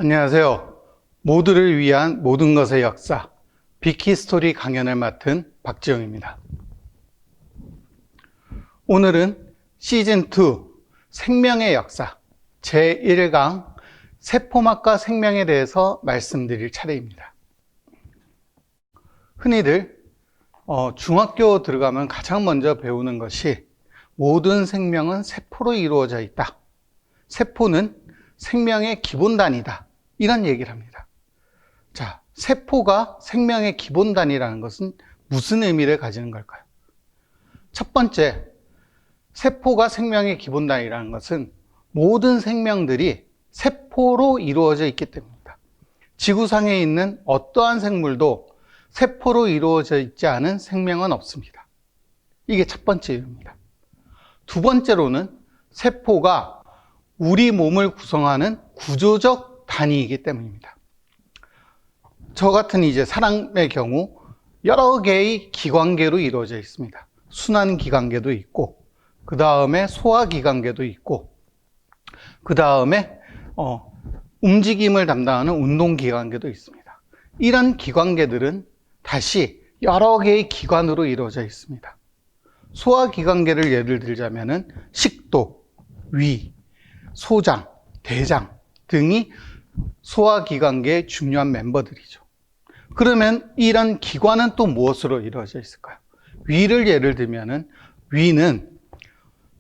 안녕하세요. 모두를 위한 모든 것의 역사, 빅히스토리 강연을 맡은 박지영입니다. 오늘은 시즌2 생명의 역사 제1강 세포막과 생명에 대해서 말씀드릴 차례입니다. 흔히들 중학교 들어가면 가장 먼저 배우는 것이 모든 생명은 세포로 이루어져 있다. 세포는 생명의 기본 단위다. 이런 얘기를 합니다. 자, 세포가 생명의 기본 단위라는 것은 무슨 의미를 가지는 걸까요? 첫 번째, 세포가 생명의 기본 단위라는 것은 모든 생명들이 세포로 이루어져 있기 때문입니다. 지구상에 있는 어떠한 생물도 세포로 이루어져 있지 않은 생명은 없습니다. 이게 첫 번째 이유입니다. 두 번째로는 세포가 우리 몸을 구성하는 구조적 단위이기 때문입니다. 저 같은 사람의 경우 여러 개의 기관계로 이루어져 있습니다. 순환기관계도 있고, 그 다음에 소화기관계도 있고, 그 다음에 움직임을 담당하는 운동기관계도 있습니다. 이런 기관계들은 다시 여러 개의 기관으로 이루어져 있습니다. 소화기관계를 예를 들자면은 식도, 위, 소장, 대장 등이 소화기관계의 중요한 멤버들이죠. 그러면 이런 기관은 또 무엇으로 이루어져 있을까요? 위를 예를 들면은 위는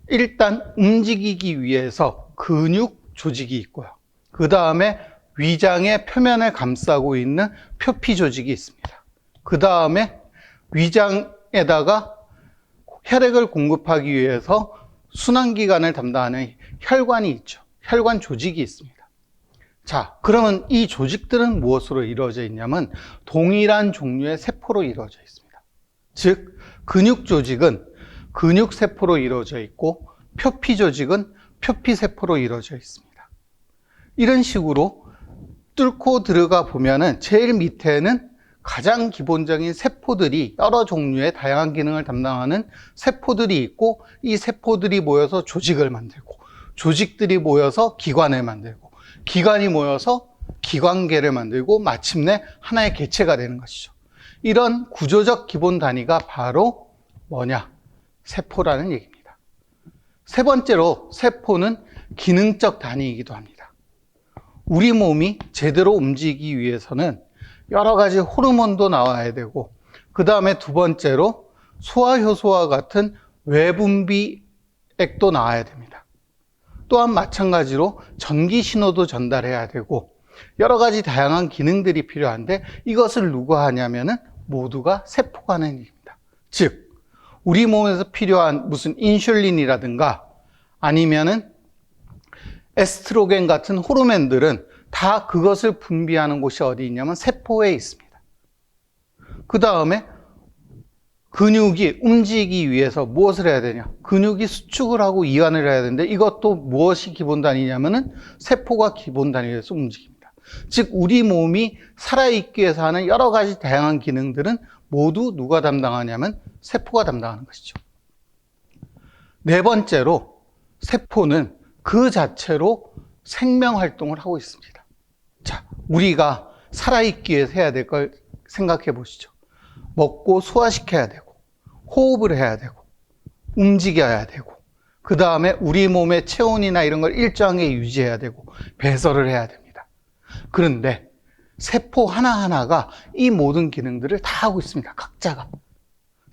일단 움직이기 위해서 근육 조직이 있고요. 그 다음에 위장의 표면을 감싸고 있는 표피 조직이 있습니다. 그 다음에 위장에다가 혈액을 공급하기 위해서 순환기관을 담당하는 혈관이 있죠. 혈관 조직이 있습니다. 자, 그러면 이 조직들은 무엇으로 이루어져 있냐면 동일한 종류의 세포로 이루어져 있습니다. 즉, 근육 조직은 근육세포로 이루어져 있고 표피 조직은 표피세포로 이루어져 있습니다. 이런 식으로 뚫고 들어가 보면은 제일 밑에는 가장 기본적인 세포들이 여러 종류의 다양한 기능을 담당하는 세포들이 있고, 이 세포들이 모여서 조직을 만들고, 조직들이 모여서 기관을 만들고, 기관이 모여서 기관계를 만들고 마침내 하나의 개체가 되는 것이죠. 이런 구조적 기본 단위가 바로 뭐냐? 세포라는 얘기입니다. 세 번째로 세포는 기능적 단위이기도 합니다. 우리 몸이 제대로 움직이기 위해서는 여러 가지 호르몬도 나와야 되고, 그 다음에 두 번째로 소화효소와 같은 외분비액도 나와야 됩니다. 또한 마찬가지로 전기 신호도 전달해야 되고, 여러 가지 다양한 기능들이 필요한데, 이것을 누가 하냐면은 모두가 세포가 하는 일입니다. 즉, 우리 몸에서 필요한 무슨 인슐린이라든가 아니면은 에스트로겐 같은 호르몬들은 다 그것을 분비하는 곳이 어디 있냐면 세포에 있습니다. 그 다음에 근육이 움직이기 위해서 무엇을 해야 되냐? 근육이 수축을 하고 이완을 해야 되는데 이것도 무엇이 기본 단위냐면은 세포가 기본 단위에서 움직입니다. 즉, 우리 몸이 살아있기 위해서 하는 여러 가지 다양한 기능들은 모두 누가 담당하냐면 세포가 담당하는 것이죠. 네 번째로 세포는 그 자체로 생명 활동을 하고 있습니다. 자, 우리가 살아있기 위해서 해야 될 걸 생각해 보시죠. 먹고 소화시켜야 되고, 호흡을 해야 되고, 움직여야 되고, 그 다음에 우리 몸의 체온이나 이런 걸 일정하게 유지해야 되고, 배설을 해야 됩니다. 그런데 세포 하나하나가 이 모든 기능들을 다 하고 있습니다. 각자가.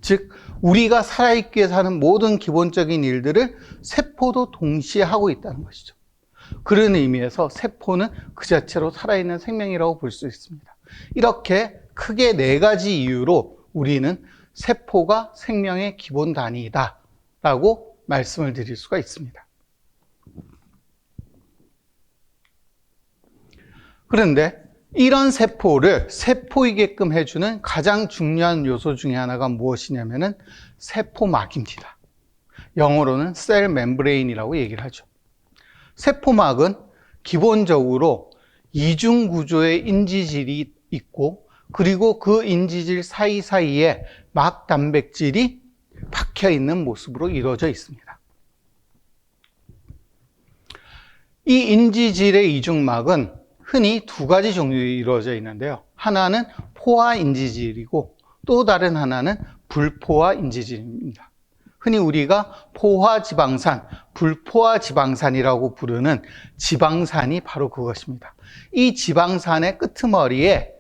즉, 우리가 살아있기 위해서 하는 모든 기본적인 일들을 세포도 동시에 하고 있다는 것이죠. 그런 의미에서 세포는 그 자체로 살아있는 생명이라고 볼 수 있습니다. 이렇게 크게 네 가지 이유로 우리는 세포가 생명의 기본 단위이다 라고 말씀을 드릴 수가 있습니다. 그런데 이런 세포를 세포이게끔 해주는 가장 중요한 요소 중에 하나가 무엇이냐면은 세포막입니다. 영어로는 셀 멤브레인이라고 얘기를 하죠. 세포막은 기본적으로 이중 구조의 인지질이 있고, 그리고 그 인지질 사이사이에 막 단백질이 박혀 있는 모습으로 이루어져 있습니다. 이 인지질의 이중막은 흔히 두 가지 종류로 이루어져 있는데요. 하나는 포화 인지질이고 또 다른 하나는 불포화 인지질입니다. 흔히 우리가 포화지방산, 불포화지방산이라고 부르는 지방산이 바로 그것입니다. 이 지방산의 끄트머리에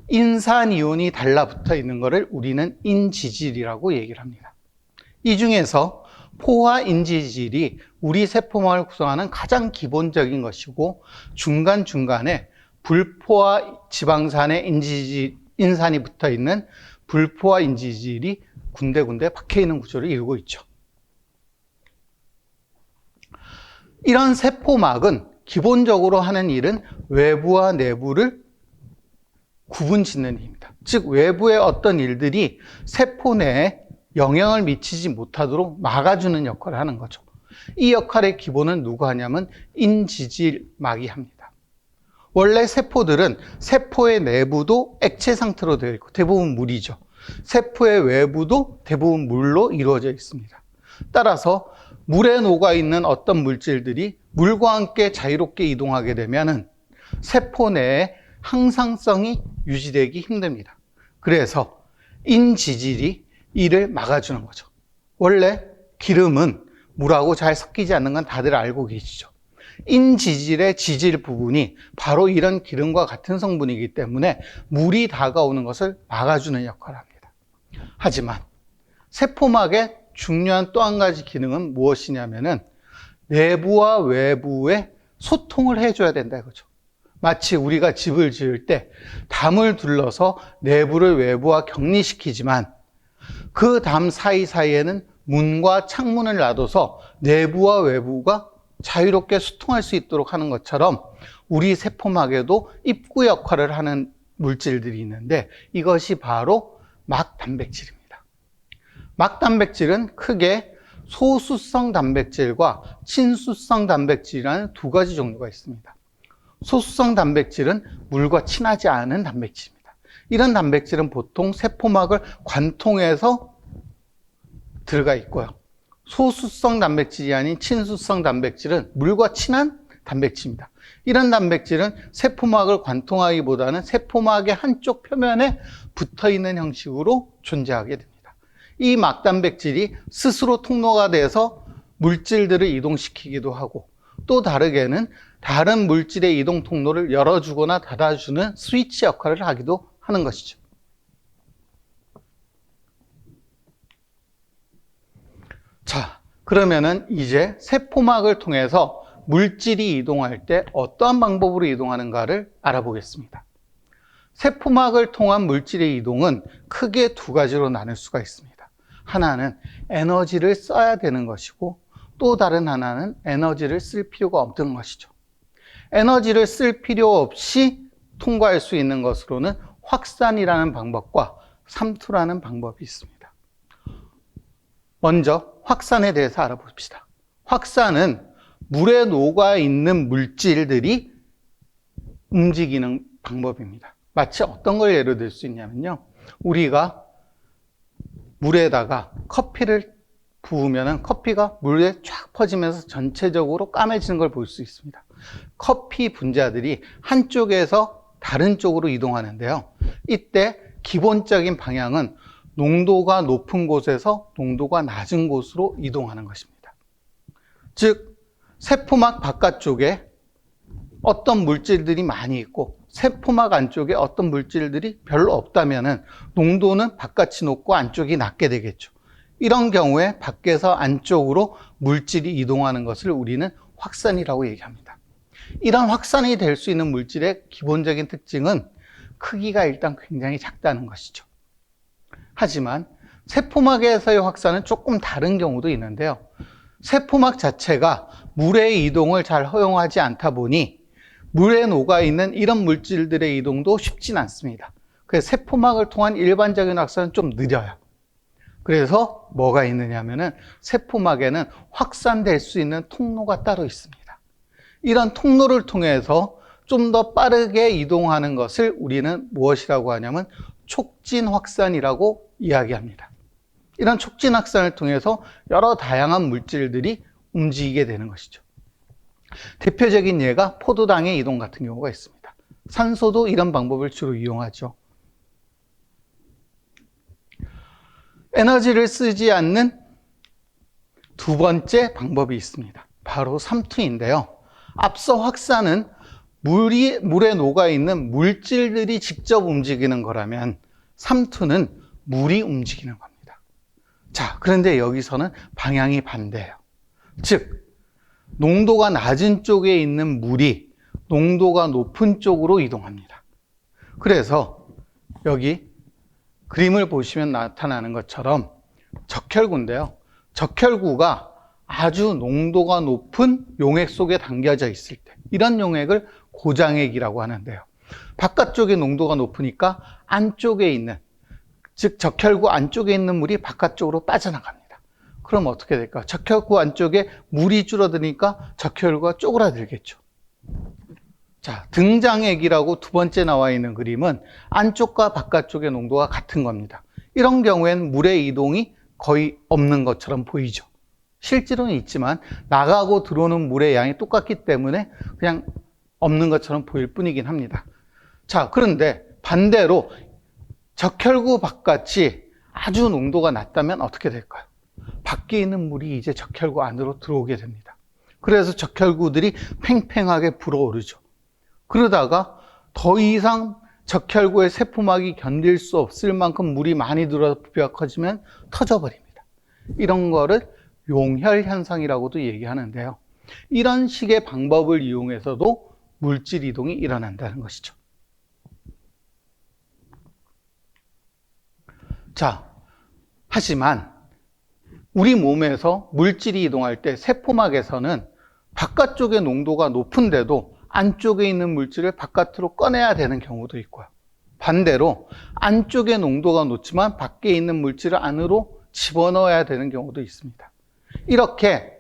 인산이온이 달라붙어 있는 것을 우리는 인지질이라고 얘기를 합니다. 이 중에서 포화인지질이 우리 세포막을 구성하는 가장 기본적인 것이고 중간중간에 불포화 지방산의 인산이 붙어 있는 불포화 인지질이 군데군데 박혀 있는 구조를 이루고 있죠. 이런 세포막은 기본적으로 하는 일은 외부와 내부를 구분 짓는 일입니다. 즉 외부의 어떤 일들이 세포 내에 영향을 미치지 못하도록 막아주는 역할을 하는 거죠. 이 역할의 기본은 누가 하냐면 인지질막이 합니다. 원래 세포들은 세포의 내부도 액체 상태로 되어 있고 대부분 물이죠. 세포의 외부도 대부분 물로 이루어져 있습니다. 따라서 물에 녹아있는 어떤 물질들이 물과 함께 자유롭게 이동하게 되면 세포 내에 항상성이 유지되기 힘듭니다. 그래서 인지질이 이를 막아주는 거죠. 원래 기름은 물하고 잘 섞이지 않는 건 다들 알고 계시죠. 인지질의 지질 부분이 바로 이런 기름과 같은 성분이기 때문에 물이 다가오는 것을 막아주는 역할을 합니다. 하지만 세포막의 중요한 또 한 가지 기능은 무엇이냐면은 내부와 외부의 소통을 해줘야 된다 이거죠. 마치 우리가 집을 지을 때 담을 둘러서 내부를 외부와 격리시키지만 그 담 사이사이에는 문과 창문을 놔둬서 내부와 외부가 자유롭게 소통할 수 있도록 하는 것처럼 우리 세포막에도 입구 역할을 하는 물질들이 있는데 이것이 바로 막단백질입니다. 막단백질은 크게 소수성 단백질과 친수성 단백질이라는 두 가지 종류가 있습니다. 소수성 단백질은 물과 친하지 않은 단백질입니다. 이런 단백질은 보통 세포막을 관통해서 들어가 있고요. 소수성 단백질이 아닌 친수성 단백질은 물과 친한 단백질입니다. 이런 단백질은 세포막을 관통하기보다는 세포막의 한쪽 표면에 붙어 있는 형식으로 존재하게 됩니다. 이 막단백질이 스스로 통로가 돼서 물질들을 이동시키기도 하고 또 다르게는 다른 물질의 이동 통로를 열어주거나 닫아주는 스위치 역할을 하기도 하는 것이죠. 자, 그러면은 이제 세포막을 통해서 물질이 이동할 때 어떠한 방법으로 이동하는가를 알아보겠습니다. 세포막을 통한 물질의 이동은 크게 두 가지로 나눌 수가 있습니다. 하나는 에너지를 써야 되는 것이고 또 다른 하나는 에너지를 쓸 필요가 없는 것이죠. 에너지를 쓸 필요 없이 통과할 수 있는 것으로는 확산이라는 방법과 삼투라는 방법이 있습니다. 먼저 확산에 대해서 알아봅시다. 확산은 물에 녹아있는 물질들이 움직이는 방법입니다. 마치 어떤 걸 예로 들 수 있냐면요. 우리가 물에다가 커피를 부으면 커피가 물에 쫙 퍼지면서 전체적으로 까매지는 걸 볼 수 있습니다. 커피 분자들이 한쪽에서 다른 쪽으로 이동하는데요. 이때 기본적인 방향은 농도가 높은 곳에서 농도가 낮은 곳으로 이동하는 것입니다. 즉, 세포막 바깥쪽에 어떤 물질들이 많이 있고 세포막 안쪽에 어떤 물질들이 별로 없다면 농도는 바깥이 높고 안쪽이 낮게 되겠죠. 이런 경우에 밖에서 안쪽으로 물질이 이동하는 것을 우리는 확산이라고 얘기합니다. 이런 확산이 될 수 있는 물질의 기본적인 특징은 크기가 일단 굉장히 작다는 것이죠. 하지만 세포막에서의 확산은 조금 다른 경우도 있는데요. 세포막 자체가 물의 이동을 잘 허용하지 않다 보니 물에 녹아있는 이런 물질들의 이동도 쉽진 않습니다. 그래서 세포막을 통한 일반적인 확산은 좀 느려요. 그래서 뭐가 있느냐 하면은 세포막에는 확산될 수 있는 통로가 따로 있습니다. 이런 통로를 통해서 좀 더 빠르게 이동하는 것을 우리는 무엇이라고 하냐면 촉진 확산이라고 이야기합니다. 이런 촉진 확산을 통해서 여러 다양한 물질들이 움직이게 되는 것이죠. 대표적인 예가 포도당의 이동 같은 경우가 있습니다. 산소도 이런 방법을 주로 이용하죠. 에너지를 쓰지 않는 두 번째 방법이 있습니다. 바로 삼투인데요. 앞서 확산은 물에 녹아있는 물질들이 직접 움직이는 거라면 삼투는 물이 움직이는 겁니다. 자, 그런데 여기서는 방향이 반대예요. 즉, 농도가 낮은 쪽에 있는 물이 농도가 높은 쪽으로 이동합니다. 그래서 여기 그림을 보시면 나타나는 것처럼 적혈구인데요. 적혈구가 아주 농도가 높은 용액 속에 담겨져 있을 때, 이런 용액을 고장액이라고 하는데요. 바깥쪽에 농도가 높으니까 안쪽에 있는, 즉 적혈구 안쪽에 있는 물이 바깥쪽으로 빠져나갑니다. 그럼 어떻게 될까요? 적혈구 안쪽에 물이 줄어드니까 적혈구가 쪼그라들겠죠. 자, 등장액이라고 두 번째 나와 있는 그림은 안쪽과 바깥쪽의 농도가 같은 겁니다. 이런 경우엔 물의 이동이 거의 없는 것처럼 보이죠. 실제로는 있지만 나가고 들어오는 물의 양이 똑같기 때문에 그냥 없는 것처럼 보일 뿐이긴 합니다. 자, 그런데 반대로 적혈구 바깥이 아주 농도가 낮다면 어떻게 될까요? 밖에 있는 물이 이제 적혈구 안으로 들어오게 됩니다. 그래서 적혈구들이 팽팽하게 불어오르죠. 그러다가 더 이상 적혈구의 세포막이 견딜 수 없을 만큼 물이 많이 들어서 부피가 커지면 터져버립니다. 이런 거를 용혈 현상이라고도 얘기하는데요. 이런 식의 방법을 이용해서도 물질 이동이 일어난다는 것이죠. 자, 하지만 우리 몸에서 물질이 이동할 때 세포막에서는 바깥쪽의 농도가 높은데도 안쪽에 있는 물질을 바깥으로 꺼내야 되는 경우도 있고요. 반대로 안쪽에 농도가 높지만 밖에 있는 물질을 안으로 집어넣어야 되는 경우도 있습니다. 이렇게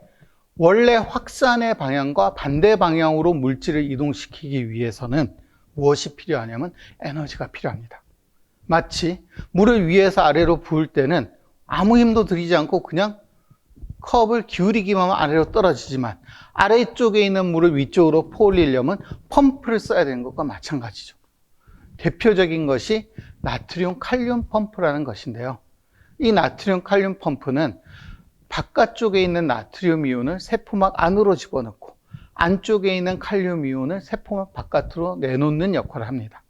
원래 확산의 방향과 반대 방향으로 물질을 이동시키기 위해서는 무엇이 필요하냐면 에너지가 필요합니다. 마치 물을 위에서 아래로 부을 때는 아무 힘도 들이지 않고 그냥 컵을 기울이기만 하면 아래로 떨어지지만 아래쪽에 있는 물을 위쪽으로 퍼올리려면 펌프를 써야 되는 것과 마찬가지죠. 대표적인 것이 나트륨 칼륨 펌프라는 것인데요. 이 나트륨 칼륨 펌프는 바깥쪽에 있는 나트륨 이온을 세포막 안으로 집어넣고 안쪽에 있는 칼륨 이온을 세포막 바깥으로 내놓는 역할을 합니다.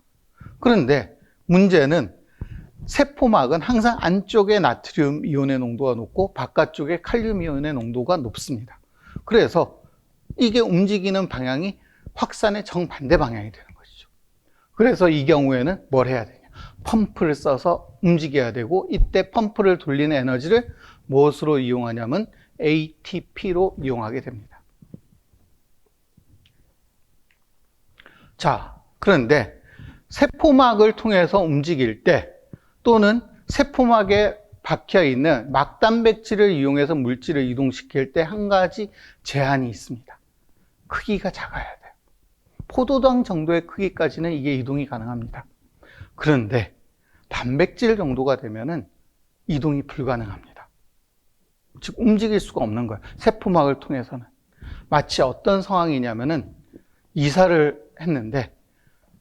그런데 문제는 세포막은 항상 안쪽에 나트륨 이온의 농도가 높고 바깥쪽에 칼륨 이온의 농도가 높습니다. 그래서 이게 움직이는 방향이 확산의 정반대 방향이 되는 것이죠. 그래서 이 경우에는 뭘 해야 되냐? 펌프를 써서 움직여야 되고, 이때 펌프를 돌리는 에너지를 무엇으로 이용하냐면 ATP로 이용하게 됩니다. 자, 그런데 세포막을 통해서 움직일 때 또는 세포막에 박혀있는 막단백질을 이용해서 물질을 이동시킬 때 한 가지 제한이 있습니다. 크기가 작아야 돼요. 포도당 정도의 크기까지는 이게 이동이 가능합니다. 그런데 단백질 정도가 되면은 이동이 불가능합니다. 즉 움직일 수가 없는 거예요. 세포막을 통해서는. 마치 어떤 상황이냐면은 이사를 했는데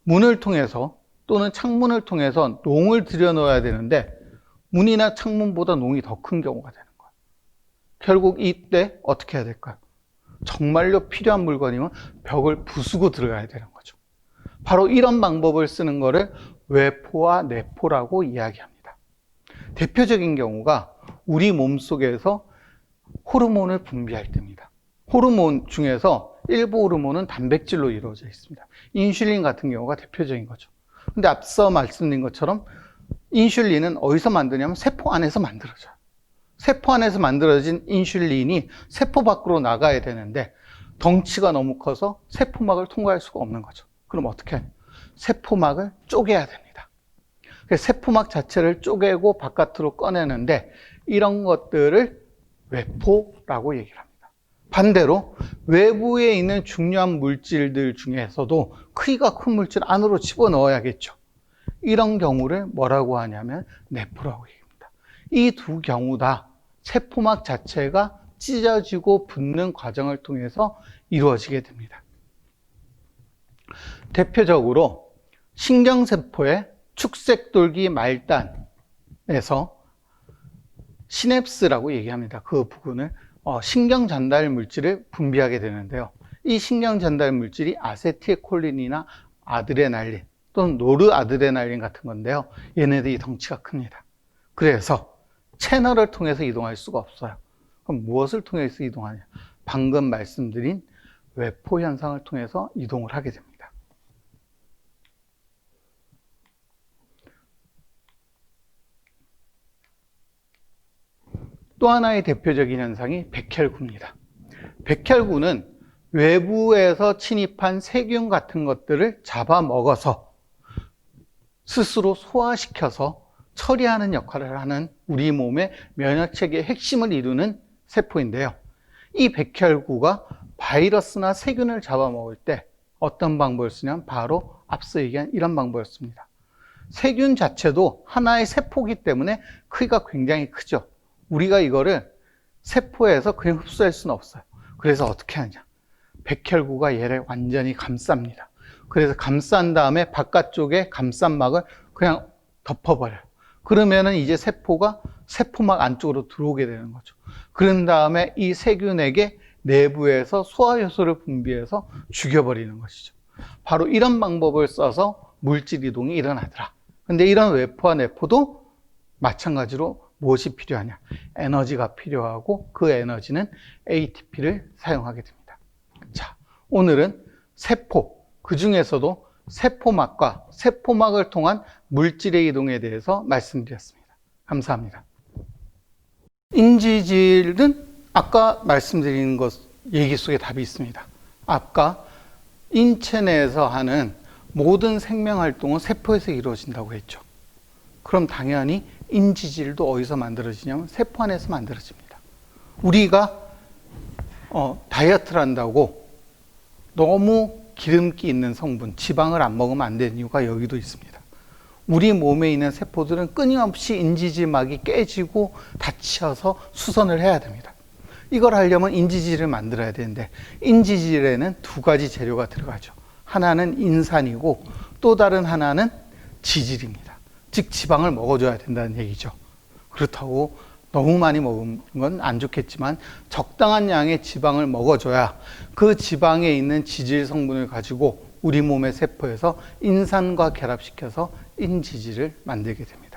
문을 통해서 또는 창문을 통해서 농을 들여넣어야 되는데 문이나 창문보다 농이 더 큰 경우가 되는 거예요. 결국 이때 어떻게 해야 될까요? 정말로 필요한 물건이면 벽을 부수고 들어가야 되는 거죠. 바로 이런 방법을 쓰는 거를 외포와 내포라고 이야기합니다. 대표적인 경우가 우리 몸속에서 호르몬을 분비할 때입니다. 호르몬 중에서 일부 호르몬은 단백질로 이루어져 있습니다. 인슐린 같은 경우가 대표적인 거죠. 근데 앞서 말씀드린 것처럼 인슐린은 어디서 만드냐면 세포 안에서 만들어져요. 세포 안에서 만들어진 인슐린이 세포 밖으로 나가야 되는데 덩치가 너무 커서 세포막을 통과할 수가 없는 거죠. 그럼 어떻게 해요? 세포막을 쪼개야 됩니다. 그래서 세포막 자체를 쪼개고 바깥으로 꺼내는데 이런 것들을 외포라고 얘기를 합니다. 반대로 외부에 있는 중요한 물질들 중에서도 크기가 큰 물질 안으로 집어넣어야겠죠. 이런 경우를 뭐라고 하냐면 내포라고 얘기합니다. 이 두 경우 다 세포막 자체가 찢어지고 붙는 과정을 통해서 이루어지게 됩니다. 대표적으로 신경세포의 축색돌기 말단에서 시냅스라고 얘기합니다. 그 부분을 신경 전달 물질을 분비하게 되는데요. 이 신경 전달 물질이 아세틸콜린이나 아드레날린 또는 노르아드레날린 같은 건데요. 얘네들이 덩치가 큽니다. 그래서 채널을 통해서 이동할 수가 없어요. 그럼 무엇을 통해서 이동하냐? 방금 말씀드린 외포 현상을 통해서 이동을 하게 됩니다. 또 하나의 대표적인 현상이 백혈구입니다. 백혈구는 외부에서 침입한 세균 같은 것들을 잡아먹어서 스스로 소화시켜서 처리하는 역할을 하는 우리 몸의 면역체계의 핵심을 이루는 세포인데요. 이 백혈구가 바이러스나 세균을 잡아먹을 때 어떤 방법을 쓰냐면 바로 앞서 얘기한 이런 방법을 씁니다. 세균 자체도 하나의 세포이기 때문에 크기가 굉장히 크죠. 우리가 이거를 세포에서 그냥 흡수할 수는 없어요. 그래서 어떻게 하냐? 백혈구가 얘를 완전히 감쌉니다. 그래서 감싼 다음에 바깥쪽에 감싼막을 그냥 덮어버려요. 그러면은 이제 세포가 세포막 안쪽으로 들어오게 되는 거죠. 그런 다음에 이 세균에게 내부에서 소화효소를 분비해서 죽여버리는 것이죠. 바로 이런 방법을 써서 물질 이동이 일어나더라. 근데 이런 외포와 내포도 마찬가지로 무엇이 필요하냐? 에너지가 필요하고 그 에너지는 ATP를 사용하게 됩니다. 자, 오늘은 세포, 그 중에서도 세포막과 세포막을 통한 물질의 이동에 대해서 말씀드렸습니다. 감사합니다. 인지질은 아까 말씀드린 것, 얘기 속에 답이 있습니다. 아까 인체 내에서 하는 모든 생명활동은 세포에서 이루어진다고 했죠. 그럼 당연히 인지질도 어디서 만들어지냐면 세포 안에서 만들어집니다. 우리가 다이어트를 한다고 너무 기름기 있는 성분, 지방을 안 먹으면 안 되는 이유가 여기도 있습니다. 우리 몸에 있는 세포들은 끊임없이 인지질막이 깨지고 다쳐서 수선을 해야 됩니다. 이걸 하려면 인지질을 만들어야 되는데 인지질에는 두 가지 재료가 들어가죠. 하나는 인산이고 또 다른 하나는 지질입니다. 즉 지방을 먹어줘야 된다는 얘기죠. 그렇다고 너무 많이 먹은 건 안 좋겠지만 적당한 양의 지방을 먹어줘야 그 지방에 있는 지질 성분을 가지고 우리 몸의 세포에서 인산과 결합시켜서 인지질을 만들게 됩니다.